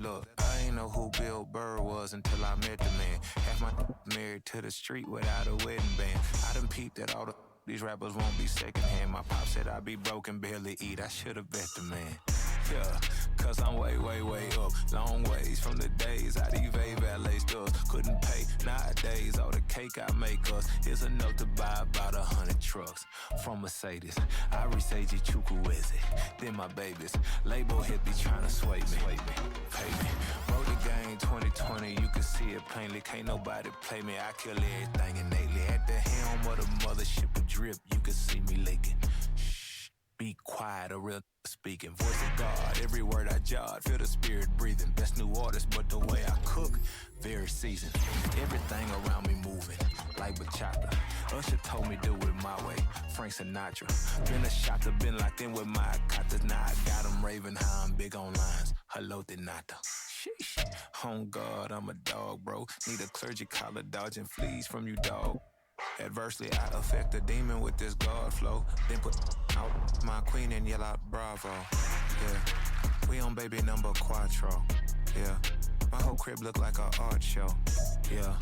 Look, I ain't know who Bill Burr was until I met the man. Half my married to the street without a wedding band. I done peeped that all these rappers won't be secondhand. My pop said I'd be broke and barely eat. I should've bet the man. Yeah, cause I'm way, way, way up. Long ways from the days I these valet stores couldn't pay. Nowadays, all the cake I make us is enough to buy about 100 trucks. From Mercedes, I resage Chukwueze. Then my babies, label hit be trying to sway me. Pay me. Wrote the game 2020, you can see it plainly. Can't nobody play me, I kill everything innately. At the helm of the mothership of drip, you can see me leaking. Shh, be quiet, a real speaking. Voice of God, every word I jot, feel the spirit breathing. Best new artist, but the way I cook, very seasoned. Everything around me moving, like bachata. Usher told me do it my way, Frank Sinatra. Been a shotter, been locked in with my cotters. Now I got them raving how I'm big on lines. Hello, Denata. Sheesh. On God, I'm a dog, bro. Need a clergy collar, dodging fleas from you, dog. Adversely, I affect a demon with this God flow. Then put out my queen and yell out bravo. Yeah, we on baby number quattro. Yeah, my whole crib look like a art show. Yeah,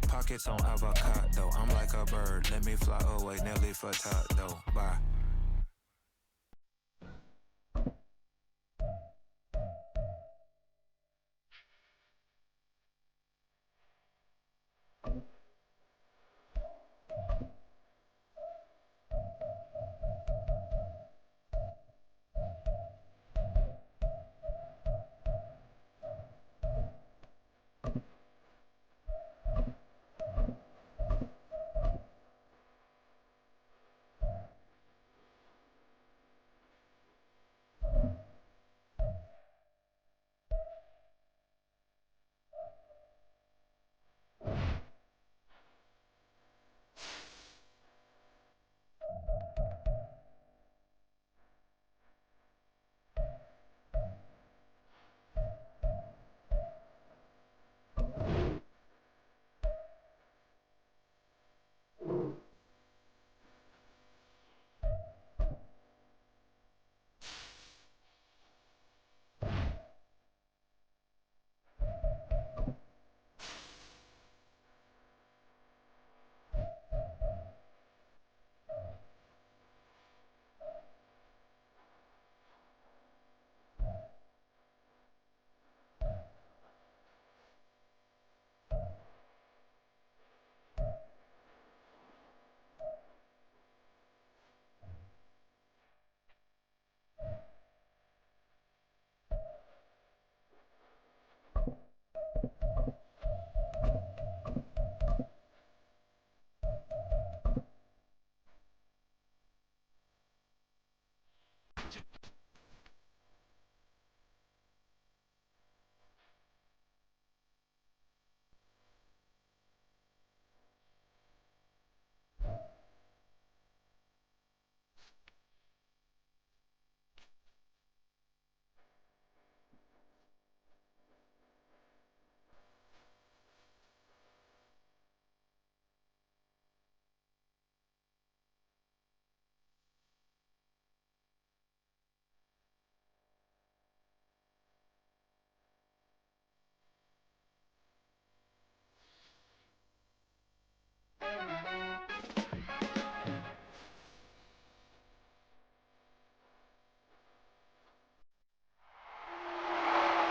pockets on avocado. I'm like a bird, let me fly away. Nelly Furtado, bye.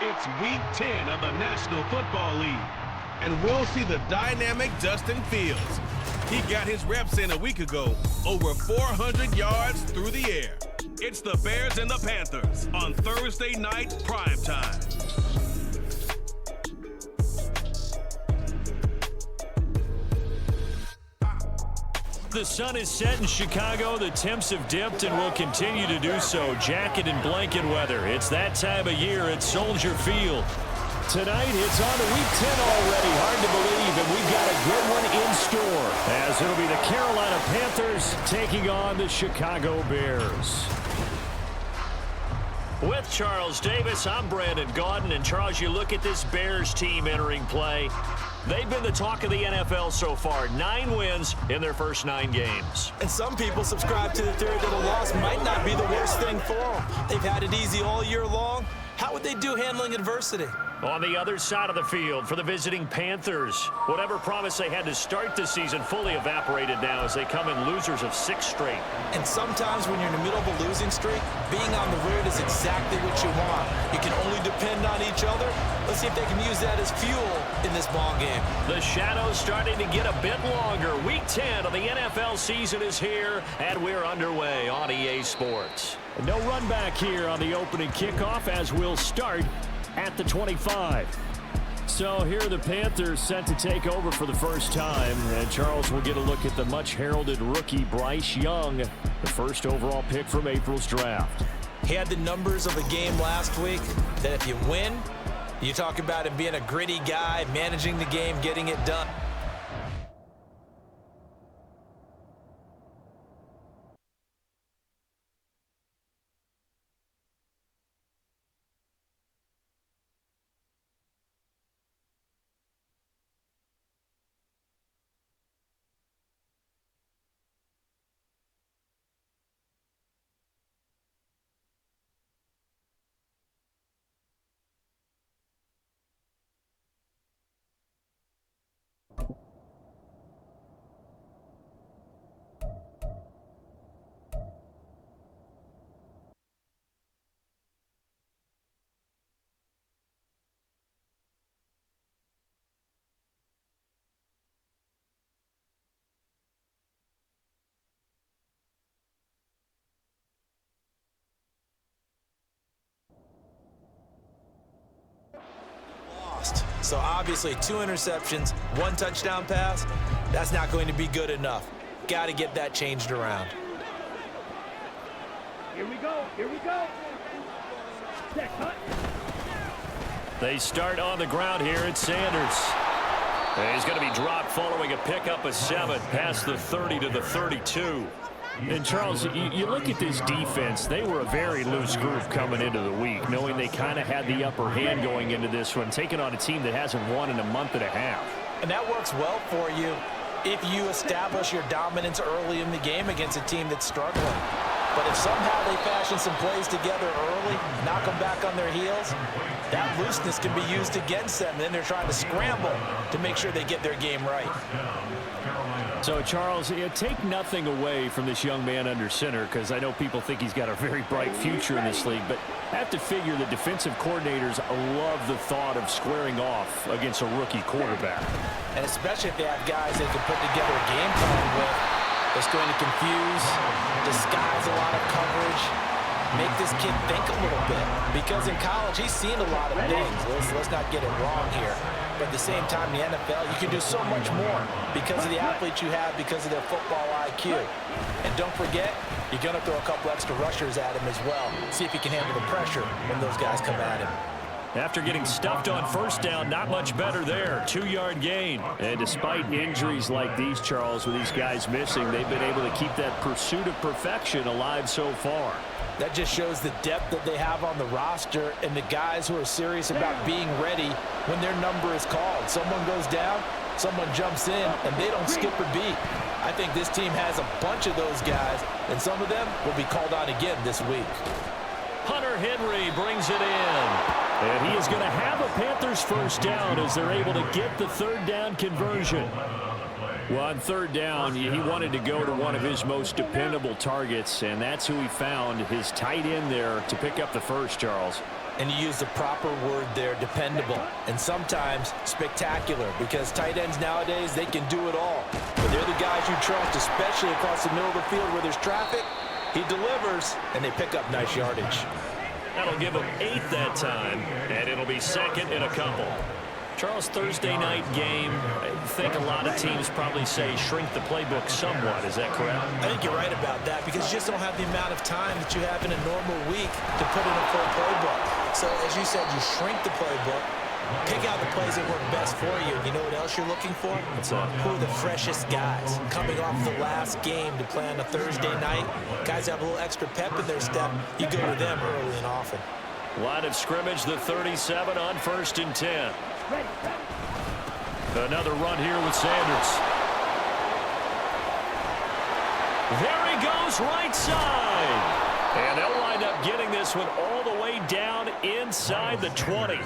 It's Week 10 of the National Football League, and we'll see the dynamic Justin Fields. He got his reps in a week ago, over 400 yards through the air. It's the Bears and the Panthers on Thursday night primetime. The sun is set in Chicago. The temps have dipped and will continue to do so. Jacket and blanket weather. It's that time of year at Soldier Field. Tonight, it's on to Week 10 already. Hard to believe, and we've got a good one in store, as it'll be the Carolina Panthers taking on the Chicago Bears. With Charles Davis, I'm Brandon Gaudin. And Charles, you look at this Bears team entering play. They've been the talk of the NFL so far. 9 wins in their first 9 games. And some people subscribe to the theory that a loss might not be the worst thing for them. They've had it easy all year long. How would they do handling adversity? On the other side of the field for the visiting Panthers, whatever promise they had to start the season fully evaporated now as they come in losers of 6 straight. And sometimes when you're in the middle of a losing streak, being on the road is exactly what you want. You can only depend on each other. Let's see if they can use that as fuel in this ball game. The shadow's starting to get a bit longer. Week 10 of the NFL season is here, and we're underway on EA Sports. No run back here on the opening kickoff as we'll start at the 25. So here are the Panthers set to take over for the first time. And Charles will get a look at the much-heralded rookie Bryce Young, the first overall pick from April's draft. He had the numbers of a game last week that if you win, you talk about him being a gritty guy, managing the game, getting it done. So obviously 2 interceptions, 1 touchdown pass, that's not going to be good enough. Got to get that changed around. Here we go. Here we go. They start on the ground here. It's Sanders. He's going to be dropped following a pickup of 7 past the 30 to the 32. And, Charles, you look at this defense, they were a very loose group coming into the week, knowing they kind of had the upper hand going into this one, taking on a team that hasn't won in a month and a half. And that works well for you if you establish your dominance early in the game against a team that's struggling. But if somehow they fashion some plays together early, knock them back on their heels, that looseness can be used against them. Then they're trying to scramble to make sure they get their game right. So, Charles, take nothing away from this young man under center, because I know people think he's got a very bright future in this league, but I have to figure the defensive coordinators love the thought of squaring off against a rookie quarterback. And especially if they have guys they can put together a game plan with that's going to confuse, disguise a lot of coverage, make this kid think a little bit. Because in college, he's seen a lot of things. Let's not get it wrong here. But at the same time, in the NFL, you can do so much more because of the athletes you have, because of their football IQ. And don't forget, you're going to throw a couple extra rushers at him as well. See if he can handle the pressure when those guys come at him. After getting stuffed on first down, not much better there. 2-yard gain. And despite injuries like these, Charles, with these guys missing, they've been able to keep that pursuit of perfection alive so far. That just shows the depth that they have on the roster and the guys who are serious about being ready when their number is called. Someone goes down, someone jumps in, and they don't skip a beat. I think this team has a bunch of those guys, and some of them will be called on again this week. Hunter Henry brings it in. And he is going to have a Panthers first down as they're able to get the third down conversion. Well, on third down, he wanted to go to one of his most dependable targets, and that's who he found, his tight end there, to pick up the first, Charles. And you use the proper word there, dependable, and sometimes spectacular, because tight ends nowadays, they can do it all. But they're the guys you trust, especially across the middle of the field where there's traffic. He delivers, and they pick up nice yardage. That'll give him 8 that time, and it'll be second and a couple. Charles, Thursday night game, I think a lot of teams probably say shrink the playbook somewhat. Is that correct? I think you're right about that because you just don't have the amount of time that you have in a normal week to put in a full playbook. So, as you said, you shrink the playbook, pick out the plays that work best for you. You know what else you're looking for? Who are the freshest guys coming off the last game to play on a Thursday night? Guys have a little extra pep in their step. You go to them early and often. Line of scrimmage, the 37 on 1st and 10. Another run here with Sanders. There he goes, right side. And they'll line wind up getting this one all the way down inside the 20.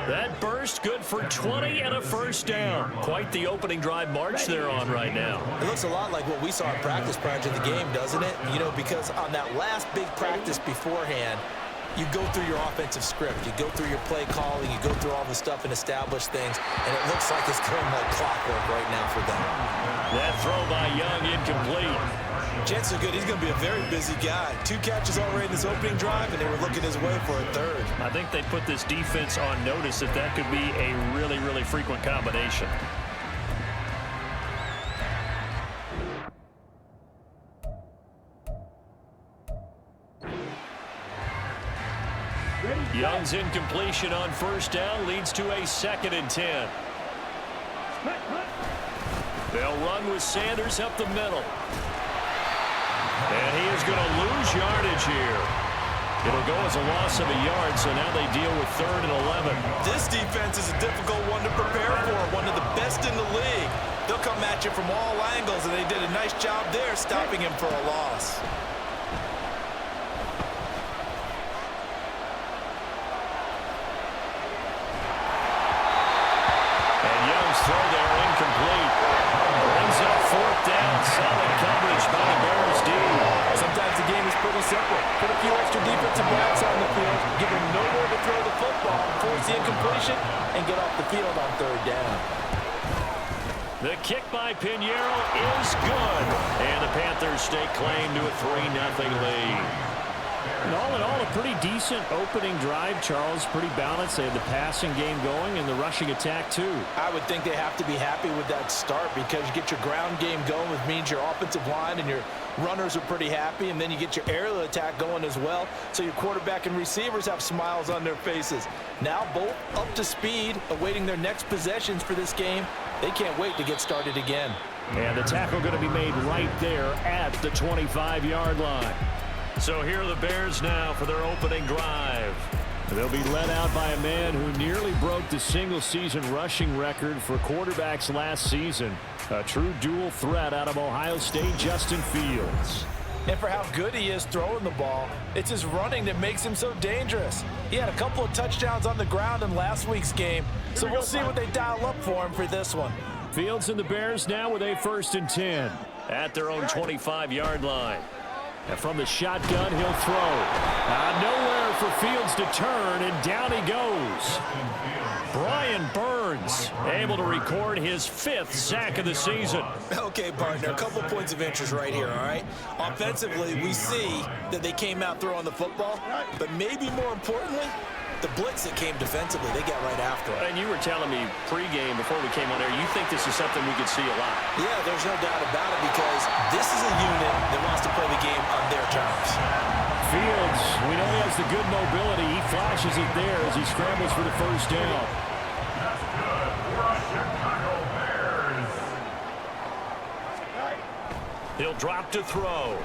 That burst good for 20 and a first down. Quite the opening drive march they're on right now. It looks a lot like what we saw in practice prior to the game, doesn't it? You know, because on that last big practice beforehand, you go through your offensive script, you go through your play calling, you go through all the stuff and establish things, and it looks like it's going like clockwork right now for them. That throw by Young incomplete. Chances are good he's going to be a very busy guy. 2 catches already in this opening drive, and they were looking his way for a third. I think they put this defense on notice that could be a really, really frequent combination. Young's incompletion on first down leads to a 2nd and 10. They'll run with Sanders up the middle. And he is going to lose yardage here. It'll go as a loss of a yard, so now they deal with 3rd and 11. This defense is a difficult one to prepare for, one of the best in the league. They'll come at you from all angles, and they did a nice job there stopping him for a loss. Throw there incomplete. Brings up 4th down. Solid coverage by the Bears D. Sometimes the game is pretty simple. Put a few extra defensive backs on the field, give him nowhere to throw the football, force the incompletion, and get off the field on 3rd down. The kick by Pinheiro is good. And the Panthers stake claim to a 3-0 lead. And all in all, a pretty decent opening drive, Charles. Pretty balanced. They had the passing game going and the rushing attack, too. I would think they have to be happy with that start because you get your ground game going, which means your offensive line and your runners are pretty happy, and then you get your aerial attack going as well, so your quarterback and receivers have smiles on their faces. Now both up to speed, awaiting their next possessions for this game. They can't wait to get started again. And the tackle going to be made right there at the 25-yard line. So here are the Bears now for their opening drive. They'll be led out by a man who nearly broke the single-season rushing record for quarterbacks last season. A true dual threat out of Ohio State, Justin Fields. And for how good he is throwing the ball, it's his running that makes him so dangerous. He had a couple of touchdowns on the ground in last week's game, so we'll see what they dial up for him for this one. Fields and the Bears now with a 1st and 10 at their own 25-yard line. And from the shotgun, he'll throw. Nowhere for Fields to turn, and down he goes. Brian Burns able to record his 5th sack of the season. Okay, partner, a couple points of interest right here, all right? Offensively, we see that they came out throwing the football, but maybe more importantly, the blitz that came defensively, they got right after it. And you were telling me pregame before we came on air, you think this is something we could see a lot. Yeah, there's no doubt about it because this is a unit that wants to play the game on their terms. Fields, we know he has the good mobility. He flashes it there as he scrambles for the 1st down. He'll drop to throw.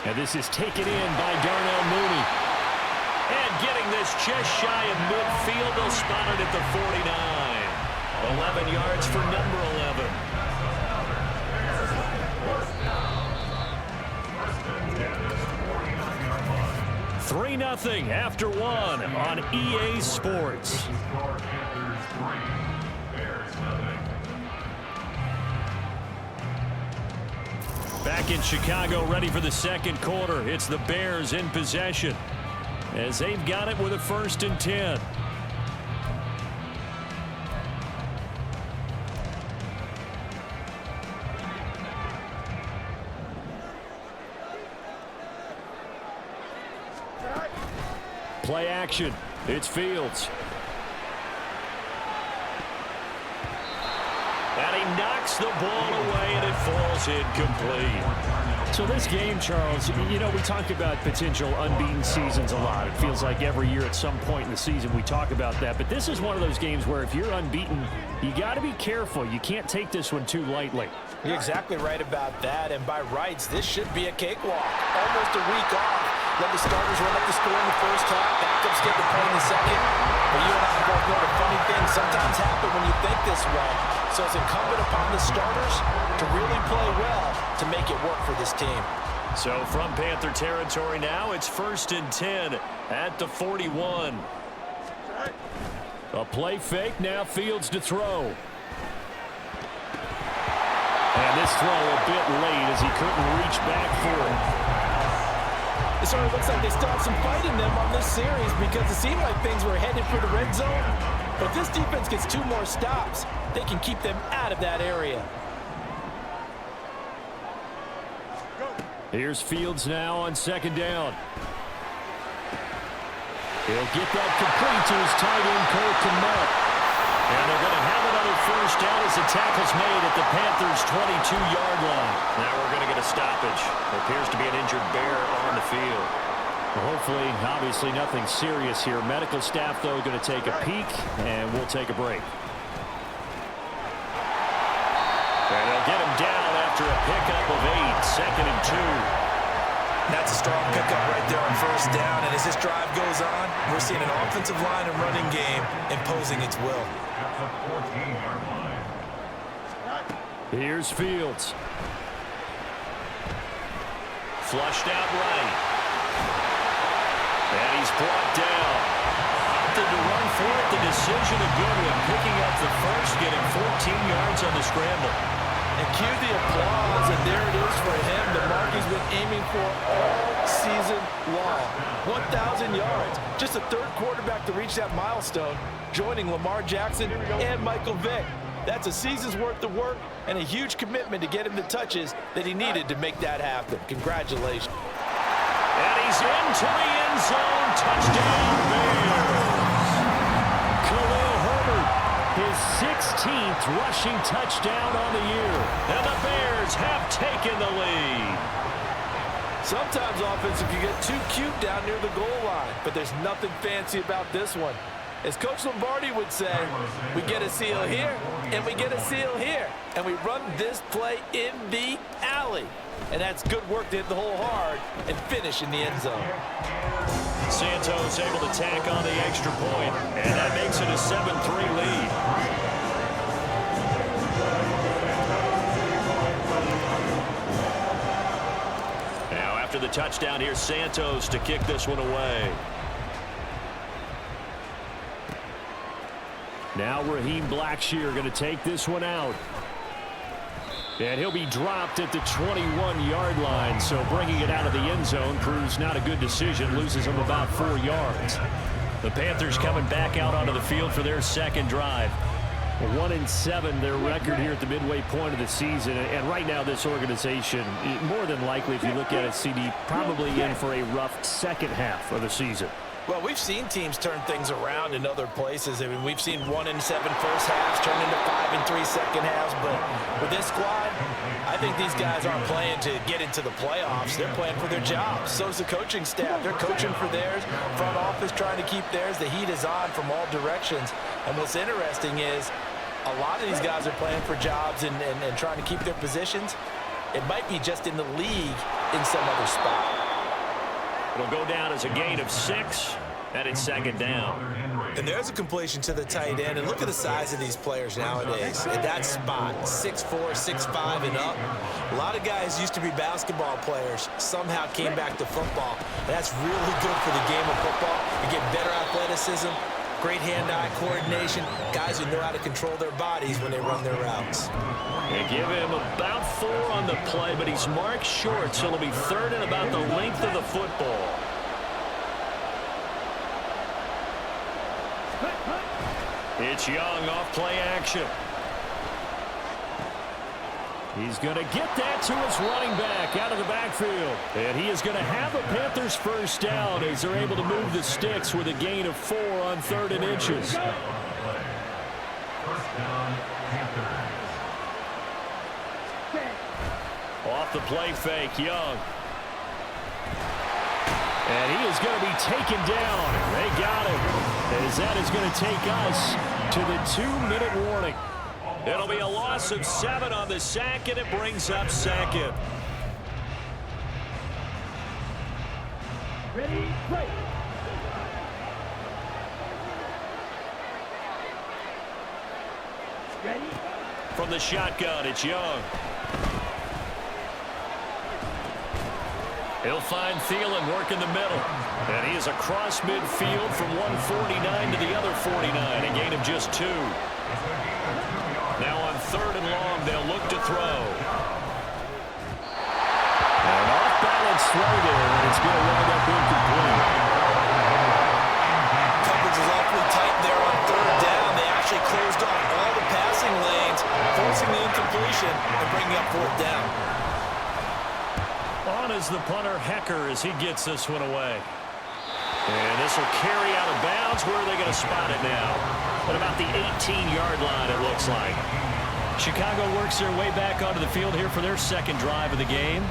And this is taken in by Darnell Mooney. And getting this just shy of midfield, they'll spot it at the 49. 11 yards for number 11. $3-0 after 1 on EA Sports. Back in Chicago, ready for the 2nd quarter. It's the Bears in possession as they've got it with a 1st and 10. Play action. It's Fields. And he knocks the ball away, and it falls incomplete. So this game, Charles, you know, we talk about potential unbeaten seasons a lot. It feels like every year at some point in the season we talk about that. But this is one of those games where if you're unbeaten, you got to be careful. You can't take this one too lightly. You're exactly right about that. And by rights, this should be a cakewalk. Almost a week off. Let the starters run up the score in the first half. Backups get the point in the second. But you and I both know the funny things sometimes happen when you think this way. So it's incumbent upon the starters to really play well to make it work for this team. So from Panther territory now, it's 1st and 10 at the 41. A play fake, now Fields to throw. And this throw a bit late as he couldn't reach back for it. It sort of looks like they still have some fight in them on this series because it seemed like things were headed for the red zone. But if this defense gets 2 more stops, they can keep them out of that area. Here's Fields now on 2nd down. He'll get that complete to his tight end, Cole Kmet. And they're going to have another 1st down as the tackle's made at the Panthers' 22-yard line. Now we're going to get a stoppage. There appears to be an injured bear on the field. Well, hopefully, obviously nothing serious here. Medical staff, though, going to take a peek, and we'll take a break. And they'll get him down after a pickup of 8, 2nd and 2. That's a strong pickup right there on 1st down. And as this drive goes on, we're seeing an offensive line and running game imposing its will. Here's Fields. Flushed out right. And he's brought down. Opted to run for it. The decision a good one. Picking up the 1st, getting 14 yards on the scramble. And cue the applause, and there it is for him. The mark he's been aiming for all season long. 1,000 yards. Just a 3rd quarterback to reach that milestone, joining Lamar Jackson and Michael Vick. That's a season's worth of work and a huge commitment to get him the touches that he needed to make that happen. Congratulations. And he's into the end zone. Touchdown, Bears. Khalil Herbert, his 16th rushing touchdown on the year. And the Bears have taken the lead. Sometimes offensive you get too cute down near the goal line, but there's nothing fancy about this one. As Coach Lombardi would say, we get a seal here, and we get a seal here. And we run this play in the alley. And that's good work to hit the hole hard and finish in the end zone. Santos able to tack on the extra point, and that makes it a 7-3 lead. Now after the touchdown, here's Santos to kick this one away. Now Raheem Blackshear going to take this one out. And he'll be dropped at the 21-yard line, so bringing it out of the end zone proves not a good decision, loses him about 4 yards. The Panthers coming back out onto the field for their 2nd drive. 1-7 their record here at the midway point of the season, and right now this organization, more than likely if you look at it, CD, probably in for a rough 2nd half of the season. Well, we've seen teams turn things around in other places. I mean, we've seen 1-7 first halves turn into 5-3 second halves. But with this squad, I think these guys aren't playing to get into the playoffs. They're playing for their jobs. So is the coaching staff. They're coaching for theirs. Front office trying to keep theirs. The heat is on from all directions. And what's interesting is a lot of these guys are playing for jobs and trying to keep their positions. It might be just in the league in some other spot. It'll go down as a gain of 6, and it's 2nd down. And there's a completion to the tight end. And look at the size of these players nowadays. At that spot, 6'4", 6'5", and up. A lot of guys used to be basketball players, somehow came back to football. And that's really good for the game of football. You get better athleticism, great hand-eye coordination, guys who know how to control their bodies when they run their routes. They give him about 4 on the play, but he's marked short, so it'll be 3rd and about the length of the football. It's Young off play action. He's going to get that to his running back out of the backfield. And he is going to have a Panthers 1st down as they're able to move the sticks with a gain of 4 on 3rd and inches. Off the play fake, Young. And he is going to be taken down. They got him. As that is going to take us to the 2-minute warning. It'll be a loss of 7 on the sack, and it brings up 2nd. Ready, play. Ready. From the shotgun, it's Young. He'll find Thielen working the middle. And he is across midfield from 149 to the other 49, a gain of just 2. Now on 3rd and long, they'll look to throw. An off-balance throw there, and it's going to wind up incomplete. Coverage is awfully tight there on 3rd down. They actually closed off all the passing lanes, forcing the incompletion and bringing up 4th down. On is the punter, Hecker, as he gets this one away. And this will carry out of bounds. Where are they going to spot it now? At about the 18-yard line, it looks like. Chicago works their way back onto the field here for their 2nd drive of the game.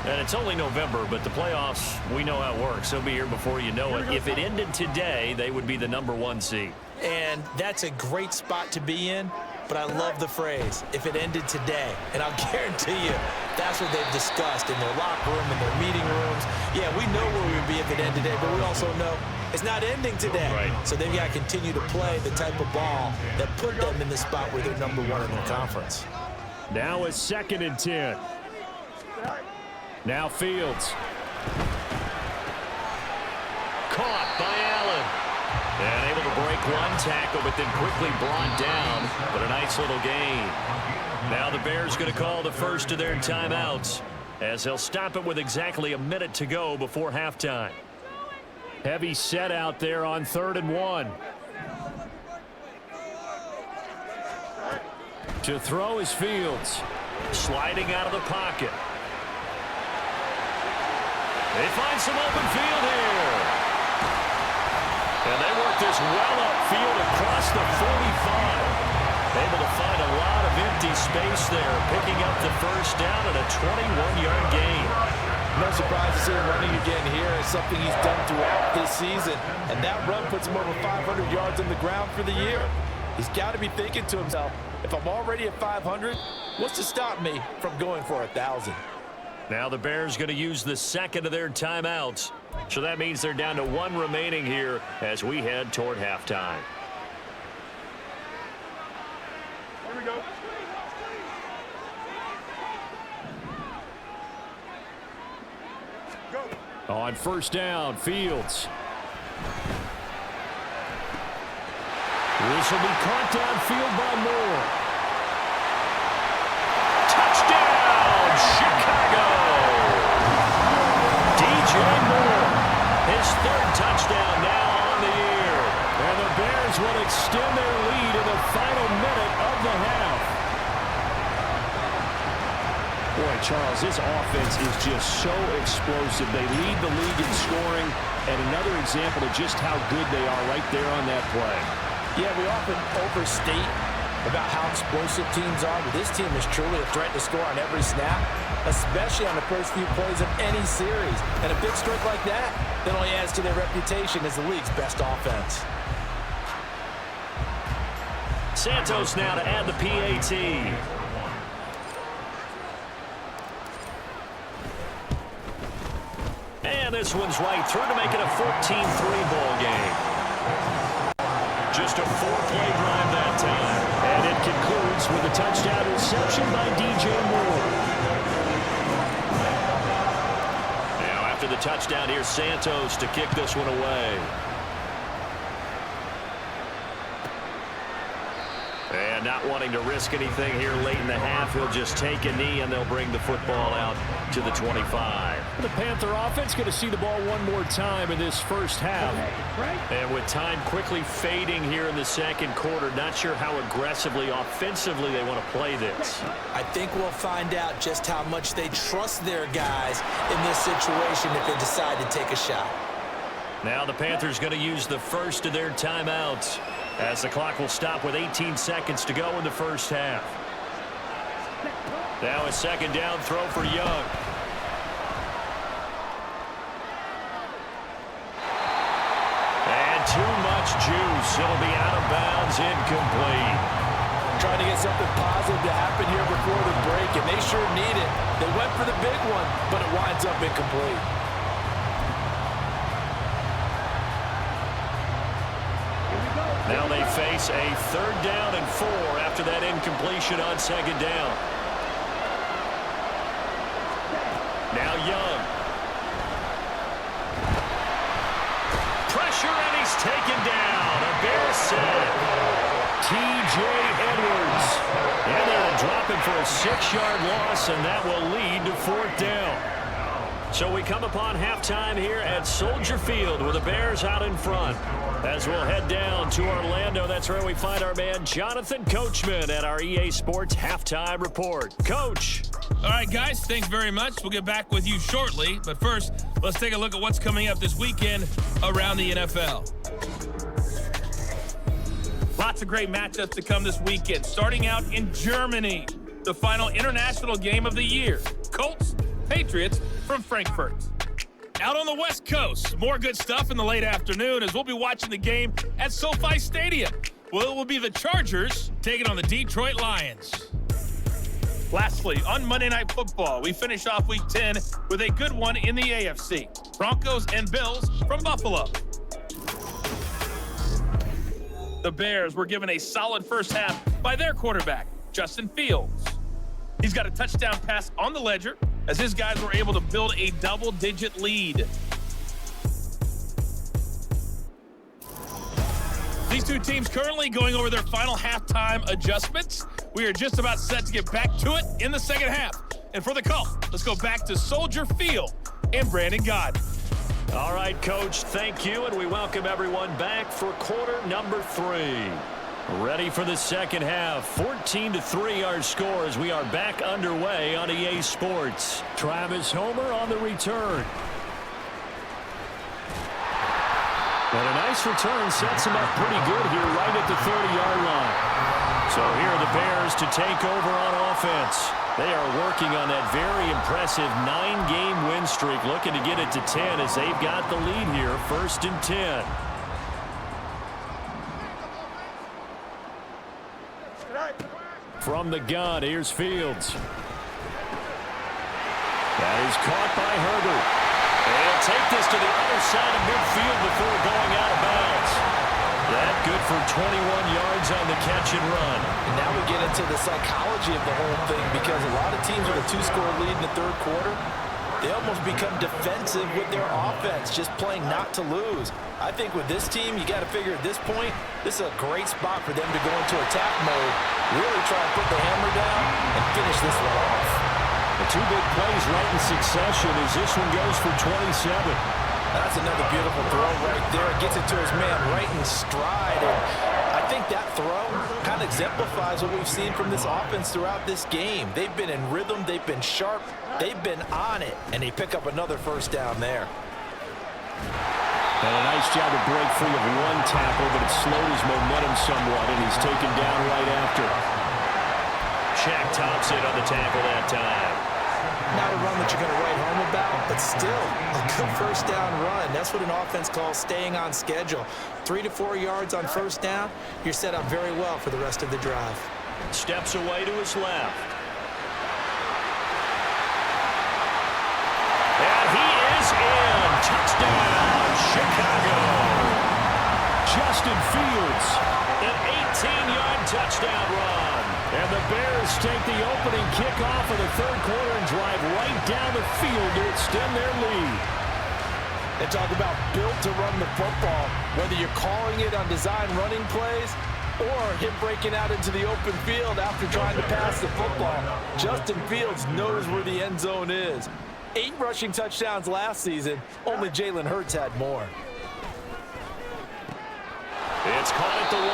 And it's only November, but the playoffs, we know how it works. They'll be here before you know it. If it ended today, they would be the number 1 seed. And that's a great spot to be in, but I love the phrase, if it ended today. And I'll guarantee you, that's what they've discussed in their locker room, in their meeting rooms. Yeah, we know where we would be if it ended today, but we also know it's not ending today. Right. So they've got to continue to play the type of ball that put them in the spot where they're number 1 in the conference. Now a 2nd and 10. Now Fields. Caught by Allen. And able to break 1 tackle, but then quickly brought down. But a nice little gain. Now the Bears going to call the first of their timeouts, as they'll stop it with exactly a minute to go before halftime. Heavy set out there on 3rd and 1. To throw is Fields. Sliding out of the pocket. They find some open field here. And they work this well upfield across the 45. Able to find a lot of empty space there, picking up the 1st down and a 21-yard gain. No surprise to see him running again here. It's something he's done throughout this season. And that run puts him over 500 yards on the ground for the year. He's got to be thinking to himself, if I'm already at 500, what's to stop me from going for 1,000? Now the Bears going to use the 2nd of their timeouts. So that means they're down to 1 remaining here as we head toward halftime. Here we go. On 1st down, Fields. This will be caught downfield by Moore. Touchdown, Chicago! DJ Moore, his 3rd touchdown now on the year. And the Bears will extend their lead in the final minute of the half. Boy, Charles, this offense is just so explosive. They lead the league in scoring, and another example of just how good they are right there on that play. Yeah, we often overstate about how explosive teams are, but this team is truly a threat to score on every snap, especially on the first few plays of any series. And a big strike like that only adds to their reputation as the league's best offense. Santos now to add the PAT. And this one's right through to make it a 14-3 ball game. Just a 4-play drive that time. And it concludes with a touchdown reception by DJ Moore. Now after the touchdown, here's Santos to kick this one away. And not wanting to risk anything here late in the half, he'll just take a knee and they'll bring the football out to the 25. The Panther offense going to see the ball one more time in this 1st half. And with time quickly fading here in the 2nd quarter, not sure how aggressively, offensively they want to play this. I think we'll find out just how much they trust their guys in this situation if they decide to take a shot. Now the Panthers going to use the 1st of their timeouts, as the clock will stop with 18 seconds to go in the 1st half. Now a 2nd down throw for Young. And too much juice. It'll be out of bounds, incomplete. Trying to get something positive to happen here before the break, and they sure need it. They went for the big one, but it winds up incomplete. Now they face a 3rd down and 4 after that incompletion on 2nd down. Now Young. is taken down. A Bears sack. T.J. Edwards. And they'll drop him for a 6-yard loss, and that will lead to 4th down. So we come upon halftime here at Soldier Field with the Bears out in front. As we'll head down to Orlando, that's where we find our man Jonathan Coachman at our EA Sports Halftime Report. Coach. All right, guys, thanks very much. We'll get back with you shortly. But first, let's take a look at what's coming up this weekend around the NFL. Lots of great matchups to come this weekend. Starting out in Germany, the final international game of the year. Colts, Patriots from Frankfurt. Out on the West Coast, more good stuff in the late afternoon as we'll be watching the game at SoFi Stadium. Well, it will be the Chargers taking on the Detroit Lions. Lastly, on Monday Night Football, we finish off Week 10 with a good one in the AFC. Broncos and Bills from Buffalo. The Bears were given a solid first half by their quarterback, Justin Fields. He's got a touchdown pass on the ledger as his guys were able to build a double-digit lead. These two teams currently going over their final halftime adjustments. We are just about set to get back to it in the second half. And for the call, let's go back to Soldier Field and Brandon Gott. All right, Coach, thank you, and we welcome everyone back for quarter number 3. Ready for the second half. 14-3 our score as we are back underway on EA Sports. Travis Homer on the return. And a nice return sets him up pretty good here right at the 30-yard line. So here are the Bears to take over on offense. They are working on that very impressive 9-game win streak, looking to get it to 10 as they've got the lead here, 1st and 10. From the gun, here's Fields. That is caught by Herbert. They'll take this to the other side of midfield before going out of bounds. That good for 21 yards on the catch and run. And now we get into the psychology of the whole thing because a lot of teams with a 2-score lead in the third quarter, they almost become defensive with their offense, just playing not to lose. I think with this team, you got to figure at this point, this is a great spot for them to go into attack mode, really try and put the hammer down and finish this one off. The 2 big plays right in succession as this one goes for 27. That's another beautiful throw right there. Gets it to his man right in stride. And I think that throw kind of exemplifies what we've seen from this offense throughout this game. They've been in rhythm. They've been sharp. They've been on it. And they pick up another first down there. And a nice job to break free of one tackle, but it slowed his momentum somewhat, and he's taken down right after. Shaq tops it on the tackle that time. Not a run that you're going to write home about, but still a good first down run. That's what an offense calls staying on schedule. 3 to 4 yards on first down, you're set up very well for the rest of the drive. Steps away to his left. And he is in. Touchdown, Chicago. Justin Fields, an 18-yard touchdown run. And the Bears take the opening kickoff of the third quarter and drive right down the field to extend their lead. And talk about built to run the football. Whether you're calling it on design running plays or him breaking out into the open field after trying to pass the football, Justin Fields knows where the end zone is. 8 rushing touchdowns last season. Only Jalen Hurts had more. It's caught at the 1.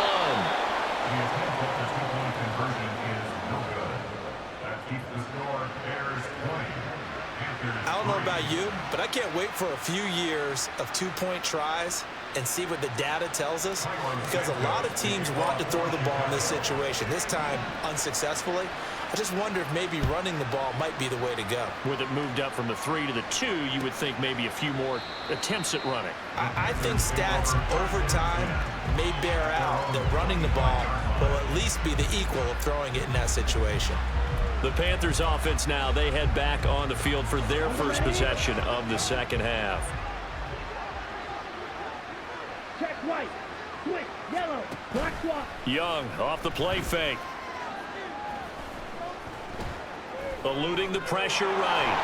I don't know about you, but I can't wait for a few years of 2-point tries and see what the data tells us, because a lot of teams want to throw the ball in this situation, this time unsuccessfully. I just wonder if maybe running the ball might be the way to go. With it moved up from the 3 to the 2, you would think maybe a few more attempts at running. I think stats over time may bear out that running the ball will at least be the equal of throwing it in that situation. The Panthers offense now, they head back on the field for their first possession of the second half. Check white, quick, yellow, black swap. Young off the play fake. Eluding the pressure right.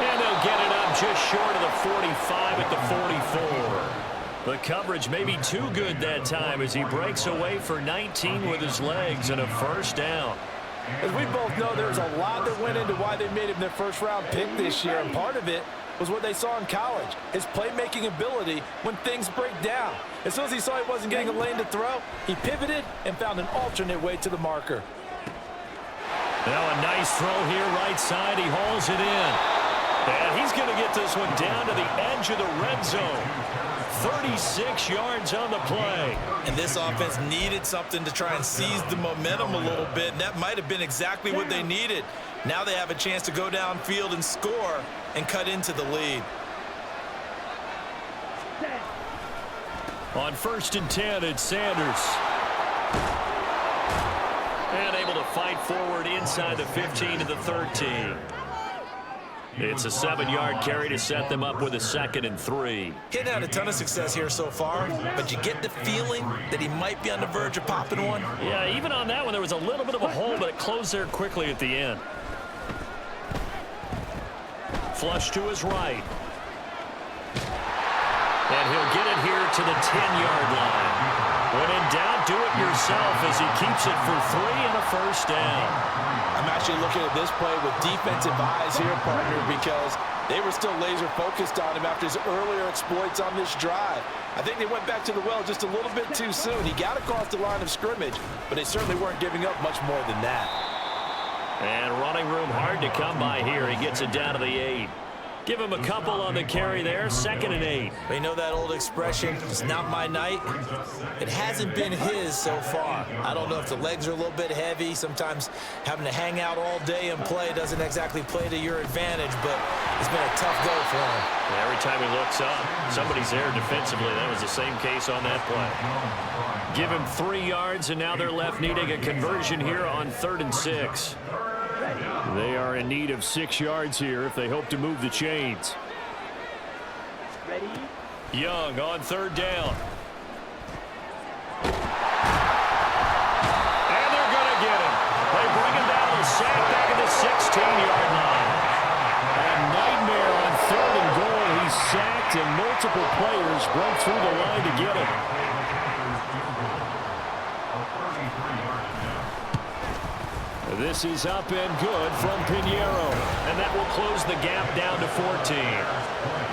And they'll get it up just short of the 45 at the 44. The coverage may be too good that time as he breaks away for 19 with his legs and a first down. As we both know, there's a lot that went into why they made him their first-round pick this year, and part of it was what they saw in college, his playmaking ability when things break down. As soon as he saw he wasn't getting a lane to throw, he pivoted and found an alternate way to the marker. Now a nice throw here, right side. He hauls it in. And he's going to get this one down to the edge of the red zone. 36 yards on the play. And this offense needed something to try and seize the momentum a little bit, and that might have been exactly what they needed. Now they have a chance to go downfield and score and cut into the lead. On 1st and 10, it's Sanders. And able to fight forward inside the 15 to the 13. It's a 7-yard carry to set them up with a 2nd and 3. He hadn't had a ton of success here so far, but you get the feeling that he might be on the verge of popping one. Yeah, even on that one, there was a little bit of a hole, but it closed there quickly at the end. Flush to his right. And he'll get it here to the 10-yard line. When in doubt, do it yourself as he keeps it for 3 and a first down. I'm actually looking at this play with defensive eyes here, partner, because they were still laser focused on him after his earlier exploits on this drive. I think they went back to the well just a little bit too soon. He got across the line of scrimmage, but they certainly weren't giving up much more than that. And running room hard to come by here. He gets it down to the 8. Give him a couple on the carry there. 2nd and 8. They know that old expression, it's not my night. It hasn't been his so far. I don't know if the legs are a little bit heavy. Sometimes having to hang out all day and play doesn't exactly play to your advantage, but it's been a tough go for him. And every time he looks up, somebody's there defensively. That was the same case on that play. Give him 3 yards, and now they're left needing a conversion here on 3rd and 6. They are in need of 6 yards here if they hope to move the chains. Ready? Young on 3rd down. And they're going to get him. They bring him down with a sack back at the 16-yard line. A nightmare on 3rd and goal. He's sacked, and multiple players broke through the line to get him. This is up and good from Pinheiro. And that will close the gap down to 14.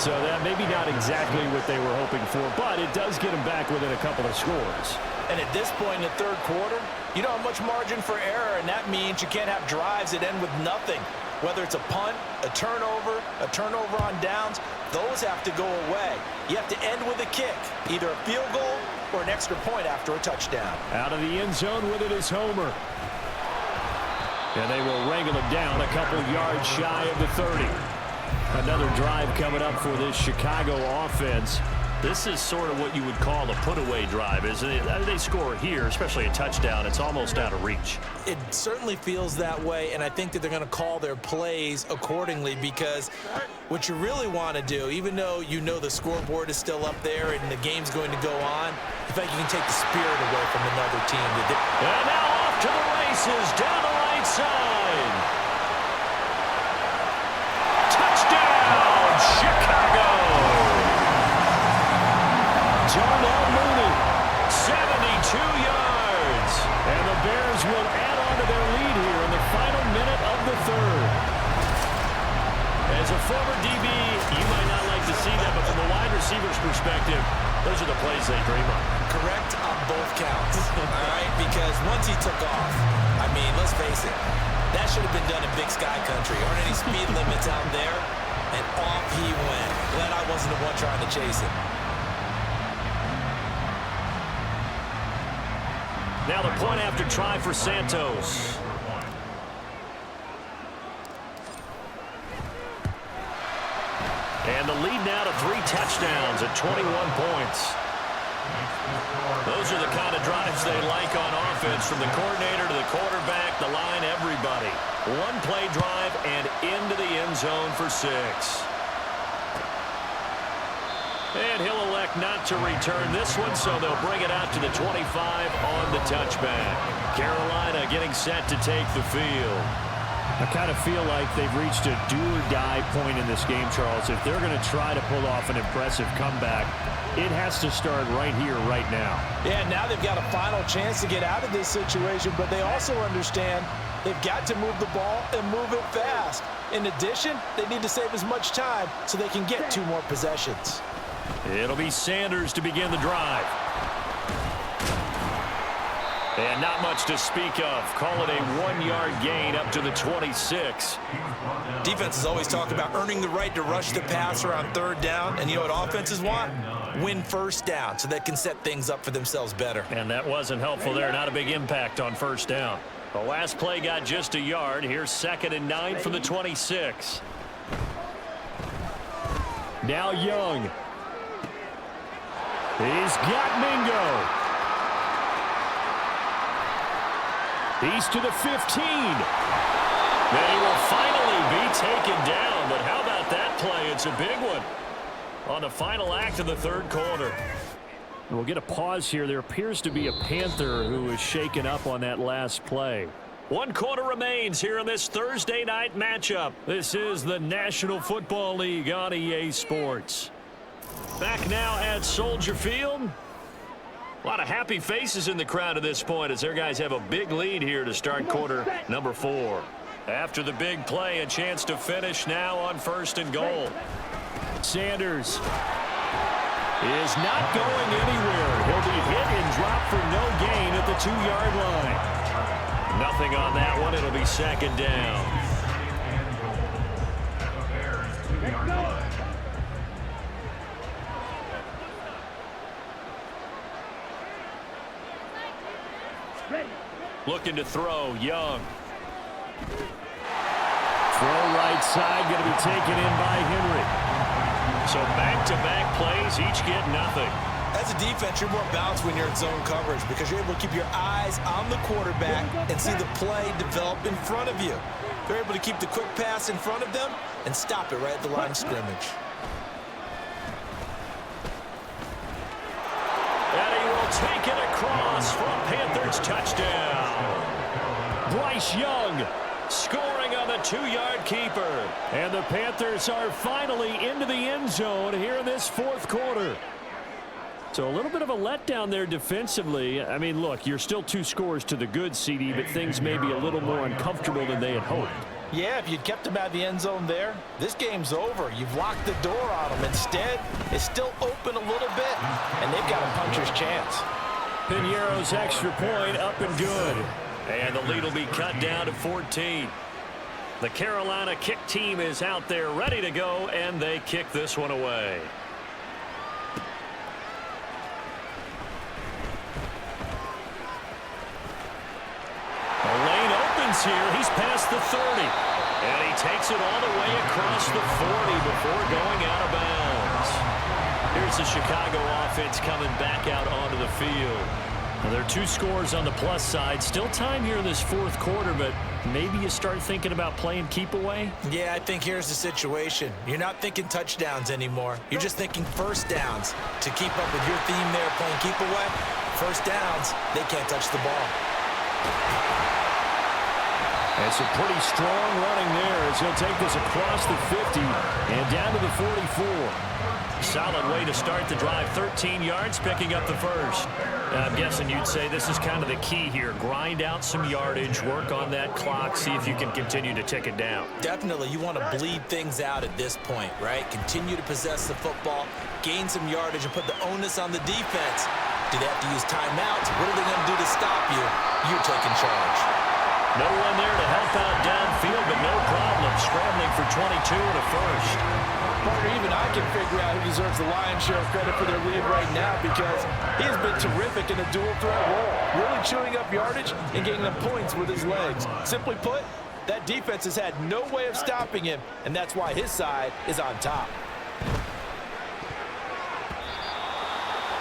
So that maybe not exactly what they were hoping for, but it does get them back within a couple of scores. And at this point in the 3rd quarter, you don't have much margin for error, and that means you can't have drives that end with nothing. Whether it's a punt, a turnover on downs, those have to go away. You have to end with a kick, either a field goal or an extra point after a touchdown. Out of the end zone with it is Homer. And they will wrangle him down a couple yards shy of the 30. Another drive coming up for this Chicago offense. This is sort of what you would call a put-away drive, isn't it? They score here, especially a touchdown. It's almost out of reach. It certainly feels that way, and I think that they're going to call their plays accordingly, because what you really want to do, even though you know the scoreboard is still up there and the game's going to go on, I think you can take the spirit away from another team. And now off to the races down the right side. Touchdown, Chicago! Darnell Mooney, 72 yards. And the Bears will add on to their lead here in the final minute of the 3rd. As a former DB, you might not like to see that, but from a wide receiver's perspective, those are the plays they dream of. Correct on both counts, all right? Because once he took off, I mean, let's face it, that should have been done in Big Sky Country. Aren't any speed limits out there? And off he went. Glad I wasn't the one trying to chase him. Now the point after try for Santos. And the lead now to 3 touchdowns at 21 points. Those are the kind of drives they like on offense, from the coordinator to the quarterback, the line, everybody. One play drive and into the end zone for 6. And he'll elect not to return this one, so they'll bring it out to the 25 on the touchback. Carolina getting set to take the field. I kind of feel like they've reached a do-or-die point in this game, Charles. If they're going to try to pull off an impressive comeback, it has to start right here, right now. Yeah, now they've got a final chance to get out of this situation, but they also understand they've got to move the ball and move it fast. In addition, they need to save as much time so they can get 2 more possessions. It'll be Sanders to begin the drive. And not much to speak of. Call it a 1-yard gain up to the 26. Defenses always talk about earning the right to rush the passer on 3rd down. And you know what offenses want? Win 1st down so they can set things up for themselves better. And that wasn't helpful there. Not a big impact on 1st down. The last play got just a yard. Here's 2nd and 9 from the 26. Now Young. He's got Mingo. He's to the 15. Then he will finally be taken down. But how about that play? It's a big one on the final act of the 3rd quarter. We'll get a pause here. There appears to be a Panther who is shaken up on that last play. 1 quarter remains here in this Thursday night matchup. This is the National Football League on EA Sports. Back now at Soldier Field. A lot of happy faces in the crowd at this point as their guys have a big lead here to start quarter number 4. After the big play, a chance to finish now on 1st and goal. Sanders is not going anywhere. He'll be hit and dropped for no gain at the 2-yard line. Nothing on that one. It'll be 2nd down. Looking to throw, Young. Throw right side, going to be taken in by Henry. So back-to-back plays, each get nothing. As a defense, you're more balanced when you're in zone coverage because you're able to keep your eyes on the quarterback and see the play develop in front of you. They're able to keep the quick pass in front of them and stop it right at the line of scrimmage. And he will take it across for a Panthers touchdown. Bryce Young scoring on the 2-yard keeper. And the Panthers are finally into the end zone here in this 4th quarter. So a little bit of a letdown there defensively. I mean, look, you're still 2 scores to the good, CD, but things may be a little more uncomfortable than they had hoped. Yeah, if you'd kept them out of the end zone there, this game's over. You've locked the door on them. Instead, it's still open a little bit, and they've got a puncher's chance. Piñeiro's extra point up and good. And the lead will be cut down to 14. The Carolina kick team is out there ready to go, and they kick this one away. The lane opens here. He's past the 30. And he takes it all the way across the 40 before going out of bounds. Here's the Chicago offense coming back out onto the field. Well, there are 2 scores on the plus side. Still time here in this 4th quarter, but maybe you start thinking about playing keep away? Yeah, I think here's the situation. You're not thinking touchdowns anymore. You're just thinking 1st downs. To keep up with your theme there, playing keep away, 1st downs, they can't touch the ball. And some pretty strong running there as he'll take this across the 50 and down to the 44. Solid way to start the drive. 13 yards, picking up the 1st. I'm guessing you'd say this is kind of the key here. Grind out some yardage, work on that clock, see if you can continue to tick it down. Definitely. You want to bleed things out at this point, right? Continue to possess the football, gain some yardage, and put the onus on the defense. Do they have to use timeouts? What are they going to do to stop you? You're taking charge. No one there to help out downfield, but no problem. Scrambling for 22 and a 1st. Partner, even I can figure out who deserves the lion's share of credit for their lead right now because he has been terrific in a dual threat role, really chewing up yardage and getting them points with his legs. Simply put, that defense has had no way of stopping him, and that's why his side is on top.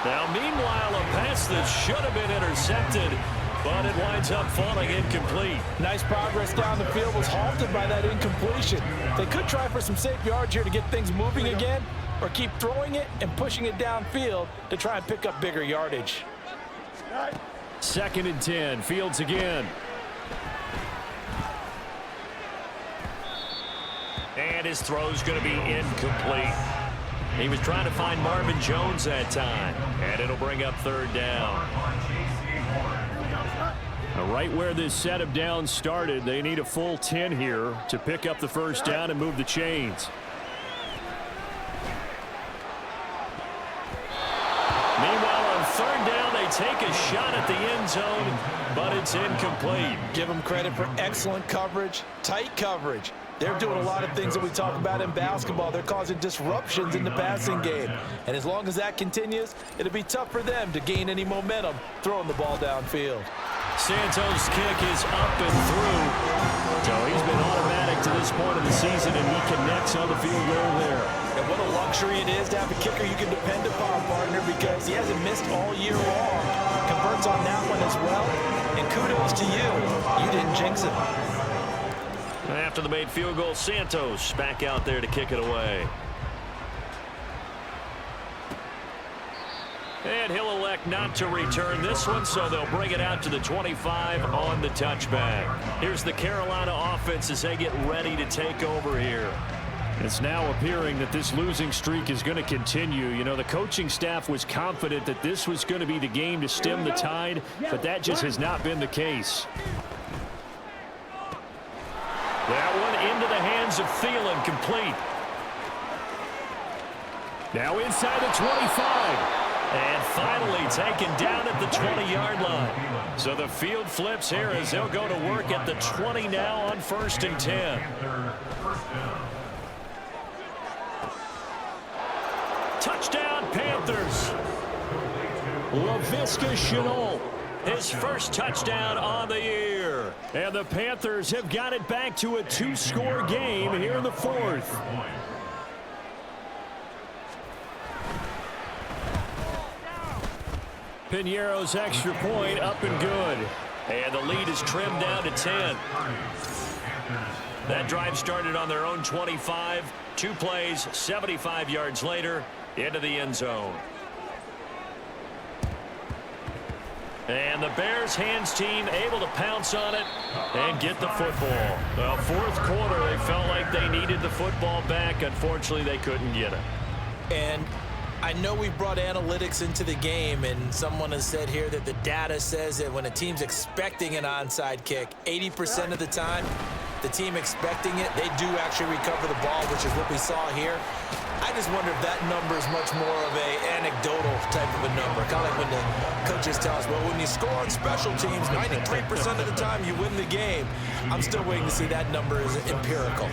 Now, meanwhile, a pass that should have been intercepted, but it winds up falling incomplete. Nice progress down the field was halted by that incompletion. They could try for some safe yards here to get things moving again, or keep throwing it and pushing it downfield to try and pick up bigger yardage. 2nd and 10. Fields again. And his throw's going to be incomplete. He was trying to find Marvin Jones that time. And it'll bring up third down. Right where this set of downs started, they need a full 10 here to pick up the first down and move the chains. Meanwhile, on third down, they take a shot at the end zone, but it's incomplete. Give them credit for excellent coverage, tight coverage. They're doing a lot of things that we talk about in basketball. They're causing disruptions in the passing game. And as long as that continues, it'll be tough for them to gain any momentum throwing the ball downfield. Santos' kick is up and through. So he's been automatic to this point of the season, and he connects on the field goal there. And what a luxury it is to have a kicker you can depend upon, partner, because he hasn't missed all year long. Converts on that one as well. And kudos to you. You didn't jinx it. After the made field goal, Santos back out there to kick it away. And he'll elect not to return this one, so they'll bring it out to the 25 on the touchback. Here's the Carolina offense as they get ready to take over here. It's now appearing that this losing streak is going to continue. You know, the coaching staff was confident that this was going to be the game to stem the tide, but that just has not been the case. That one into the hands of Thielen, complete. Now inside the 25. And finally taken down at the 20-yard line. So the field flips here as they'll go to work at the 20 now on 1st and 10. Touchdown, Panthers. Laviska Shenault, his first touchdown on the year. And the Panthers have got it back to a 2-score game here in the 4th. Piñeiro's extra point up and good. And the lead is trimmed down to 10. That drive started on their own 25. 2 plays, 75 yards later, into the end zone. And the Bears hands team able to pounce on it and get the football. Well, 4th quarter, they felt like they needed the football back. Unfortunately, they couldn't get it. And I know we brought analytics into the game, and someone has said here that the data says that when a team's expecting an onside kick, 80% of the time, the team expecting it, they do actually recover the ball, which is what we saw here. I just wonder if that number is much more of a anecdotal type of a number. Kind of like when the coaches tell us, well, when you score on special teams, 93% of the time you win the game. I'm still waiting to see that number is empirical.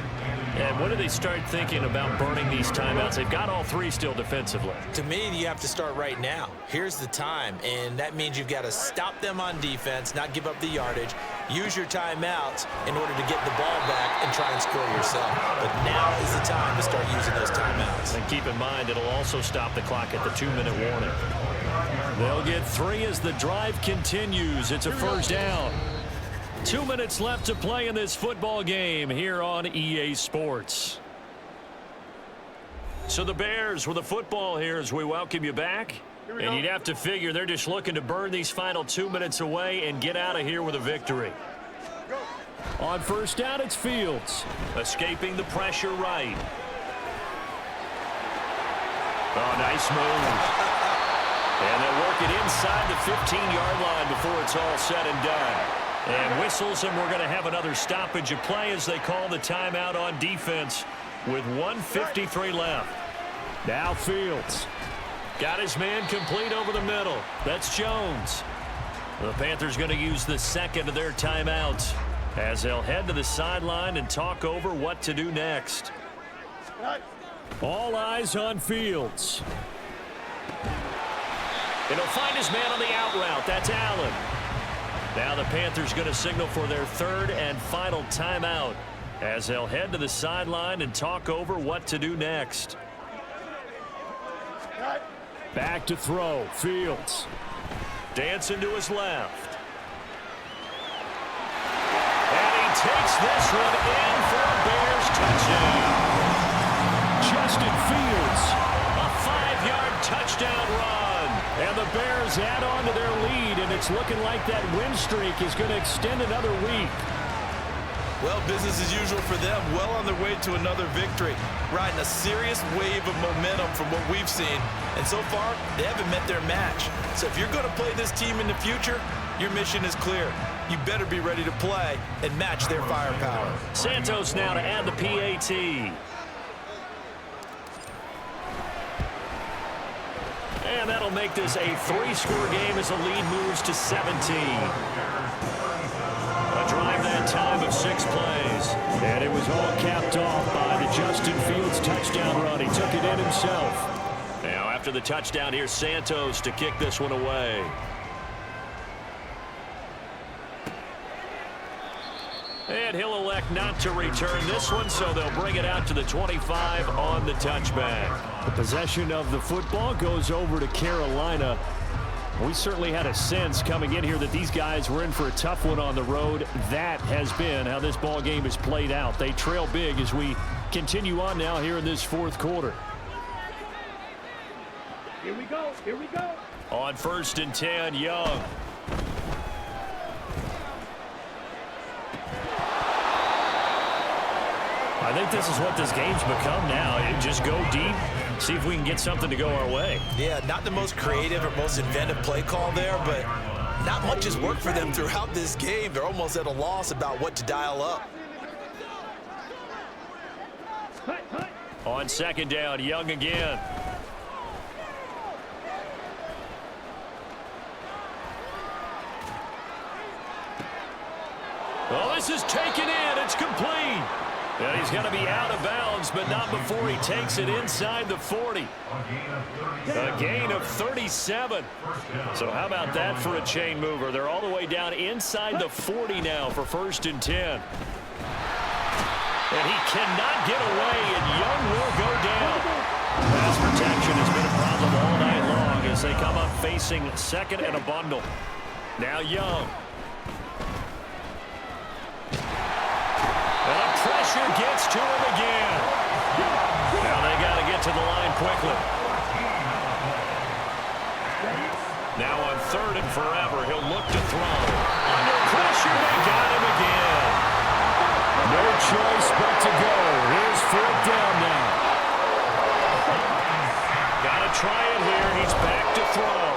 And when do they start thinking about burning these timeouts? They've got all 3 still defensively. To me, you have to start right now. Here's the time, and that means you've got to stop them on defense, not give up the yardage, use your timeouts in order to get the ball back and try and score yourself. But now is the time to start using those timeouts. And keep in mind, it'll also stop the clock at the 2-minute warning. They'll get 3 as the drive continues. It's a first down. 2 minutes left to play in this football game here on EA Sports. So the Bears with the football here as we welcome you back. And you'd have to figure they're just looking to burn these final 2 minutes away and get out of here with a victory. On first down, it's Fields. Escaping the pressure right. Oh, nice move. And they'll work it inside the 15-yard line before it's all said and done. And whistles, and we're going to have another stoppage of play as they call the timeout on defense with 1:53 left. Now Fields. Got his man complete over the middle. That's Jones. The Panthers going to use the second of their timeouts as they'll head to the sideline and talk over what to do next. All eyes on Fields. And he'll find his man on the out route. That's Allen. Now the Panthers going to signal for their 3rd and final timeout as they'll head to the sideline and talk over what to do next. Back to throw. Fields. Dancing to his left. And he takes this one in for a Bears touchdown. Justin Fields. A 5-yard touchdown run. And the Bears add on to their lead, and it's looking like that win streak is going to extend another week. Well, business as usual for them, well on their way to another victory, riding a serious wave of momentum from what we've seen. And so far, they haven't met their match. So if you're going to play this team in the future, your mission is clear. You better be ready to play and match their firepower. Santos now to add the PAT. And that'll make this a 3-score game as the lead moves to 17. A drive that time of 6 plays. And it was all capped off by the Justin Fields touchdown run. He took it in himself. Now after the touchdown, here's Santos to kick this one away. And he'll elect not to return this one, so they'll bring it out to the 25 on the touchback. The possession of the football goes over to Carolina. We certainly had a sense coming in here that these guys were in for a tough one on the road. That has been how this ball game has played out. They trail big as we continue on now here in this 4th quarter. Here we go. Here we go. On 1st and 10, Young. I think this is what this game's become now. Just go deep, see if we can get something to go our way. Yeah, not the most creative or most inventive play call there, but not much has worked for them throughout this game. They're almost at a loss about what to dial up. On 2nd down, Young again. Well, this is taken in. It's complete. And he's going to be out of bounds, but not before he takes it inside the 40. A gain of 37. So how about that for a chain mover? They're all the way down inside the 40 now for 1st and 10. And he cannot get away, and Young will go down. Pass protection has been a problem all night long as they come up facing 2nd and a bundle. Now Young. Pressure gets to him again. Now they got to get to the line quickly. Now on 3rd and forever, he'll look to throw. Under pressure, they got him again. No choice but to go. Here's 4th down now. Got to try it here. He's back to throw.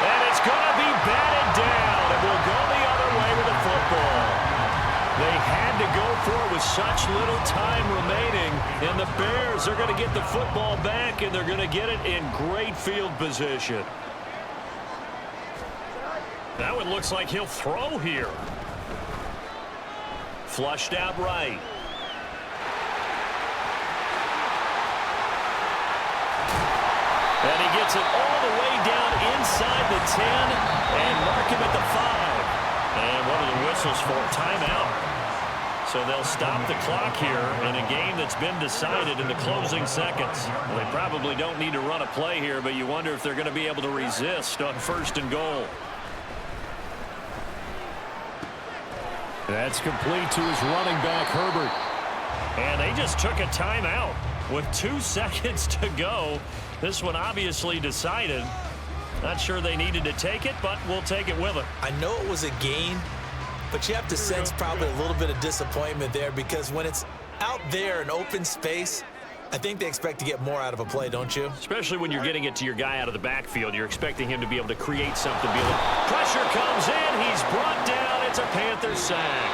And it's going to be batted down. It will go the other way with the football. They had to go for it with such little time remaining, and the Bears are going to get the football back, and they're going to get it in great field position. That one looks like he'll throw here. Flushed out right. And he gets it all the way down inside the 10 and mark him at the 5. And what are the whistles for? Timeout. So they'll stop the clock here in a game that's been decided in the closing seconds. Well, they probably don't need to run a play here, but you wonder if they're going to be able to resist on 1st and goal. That's complete to his running back, Herbert. And they just took a timeout with 2 seconds to go. This one obviously decided. Not sure they needed to take it, but we'll take it with it. I know it was a gain, but you have to sense probably a little bit of disappointment there because when it's out there in open space, I think they expect to get more out of a play, don't you? Especially when you're getting it to your guy out of the backfield. You're expecting him to be able to create something. Pressure comes in. He's brought down. It's a Panther sack.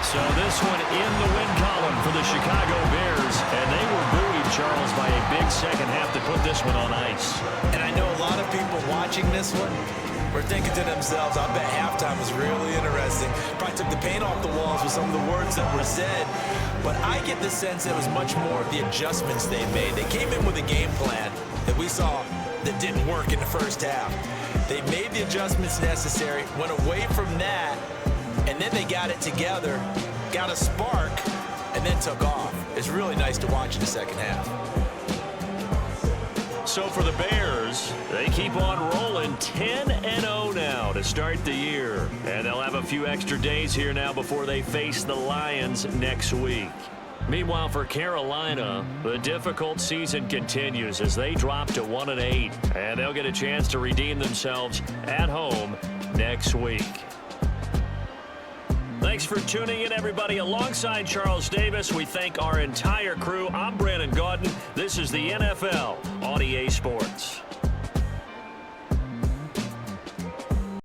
So this one in the win column for the Chicago Bears. And they were buoyed, Charles, by a big second half to put this one on ice. And I know a lot of people watching this one were thinking to themselves, I bet halftime was really interesting. Probably took the paint off the walls with some of the words that were said. But I get the sense it was much more of the adjustments they made. They came in with a game plan that we saw that didn't work in the first half. They made the adjustments necessary, went away from that, and then they got it together, got a spark, and then took off. It's really nice to watch in the second half. So for the Bears, they keep on rolling 10-0 now to start the year. And they'll have a few extra days here now before they face the Lions next week. Meanwhile, for Carolina, the difficult season continues as they drop to 1-8. And they'll get a chance to redeem themselves at home next week. Thanks for tuning in, everybody. Alongside Charles Davis, we thank our entire crew. I'm Brandon Gaudin. This is the NFL on EA Sports.